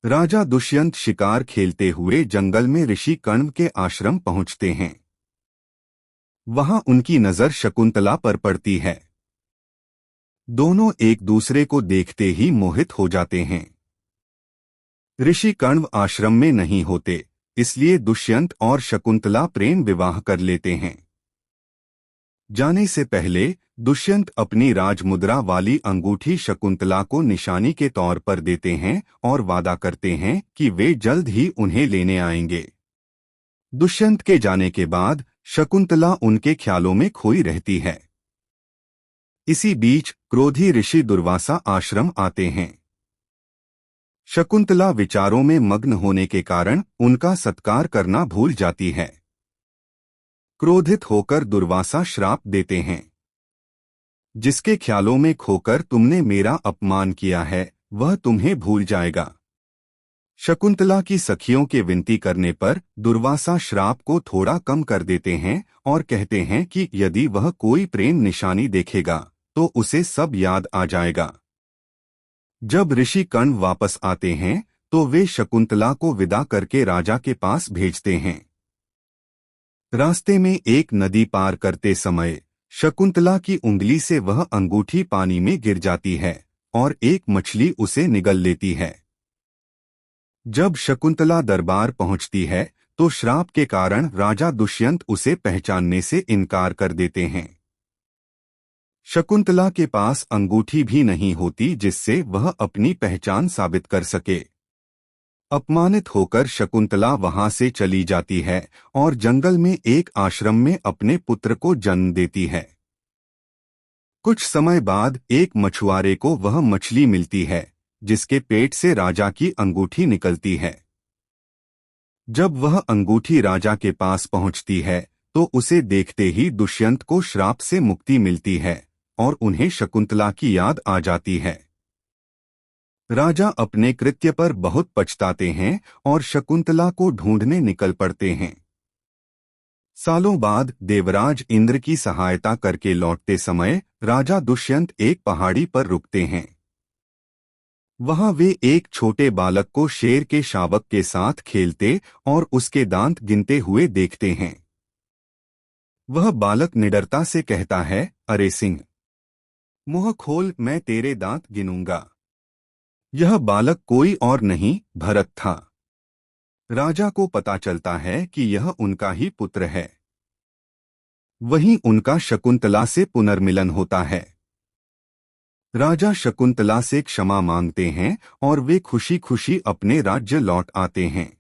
राजा दुष्यंत शिकार खेलते हुए जंगल में ऋषि कण्व के आश्रम पहुंचते हैं। वहां उनकी नजर शकुंतला पर पड़ती है। दोनों एक दूसरे को देखते ही मोहित हो जाते हैं। ऋषि कण्व आश्रम में नहीं होते, इसलिए दुष्यंत और शकुंतला प्रेम विवाह कर लेते हैं। जाने से पहले दुष्यंत अपनी राजमुद्रा वाली अंगूठी शकुंतला को निशानी के तौर पर देते हैं और वादा करते हैं कि वे जल्द ही उन्हें लेने आएंगे। दुष्यंत के जाने के बाद शकुंतला उनके ख्यालों में खोई रहती है। इसी बीच क्रोधी ऋषि दुर्वासा आश्रम आते हैं। शकुंतला विचारों में मग्न होने के कारण उनका सत्कार करना भूल जाती है। क्रोधित होकर दुर्वासा श्राप देते हैं, जिसके ख्यालों में खोकर तुमने मेरा अपमान किया है वह तुम्हें भूल जाएगा। शकुंतला की सखियों के विनती करने पर दुर्वासा श्राप को थोड़ा कम कर देते हैं और कहते हैं कि यदि वह कोई प्रेम निशानी देखेगा तो उसे सब याद आ जाएगा। जब ऋषि कण्व वापस आते हैं तो वे शकुंतला को विदा करके राजा के पास भेजते हैं। रास्ते में एक नदी पार करते समय शकुंतला की उंगली से वह अंगूठी पानी में गिर जाती है और एक मछली उसे निगल लेती है। जब शकुंतला दरबार पहुंचती है तो श्राप के कारण राजा दुष्यंत उसे पहचानने से इनकार कर देते हैं। शकुंतला के पास अंगूठी भी नहीं होती जिससे वह अपनी पहचान साबित कर सके। अपमानित होकर शकुंतला वहां से चली जाती है और जंगल में एक आश्रम में अपने पुत्र को जन्म देती है। कुछ समय बाद एक मछुआरे को वह मछली मिलती है जिसके पेट से राजा की अंगूठी निकलती है। जब वह अंगूठी राजा के पास पहुंचती है तो उसे देखते ही दुष्यंत को श्राप से मुक्ति मिलती है और उन्हें शकुंतला की याद आ जाती है। राजा अपने कृत्य पर बहुत पछताते हैं और शकुंतला को ढूंढने निकल पड़ते हैं। सालों बाद देवराज इंद्र की सहायता करके लौटते समय राजा दुष्यंत एक पहाड़ी पर रुकते हैं। वहां वे एक छोटे बालक को शेर के शावक के साथ खेलते और उसके दांत गिनते हुए देखते हैं। वह बालक निडरता से कहता है, अरे सिंह, मुंह खोल, मैं तेरे दांत गिनूंगा। यह बालक कोई और नहीं भरत था। राजा को पता चलता है कि यह उनका ही पुत्र है। वहीं उनका शकुंतला से पुनर्मिलन होता है। राजा शकुंतला से क्षमा मांगते हैं और वे खुशी खुशी अपने राज्य लौट आते हैं।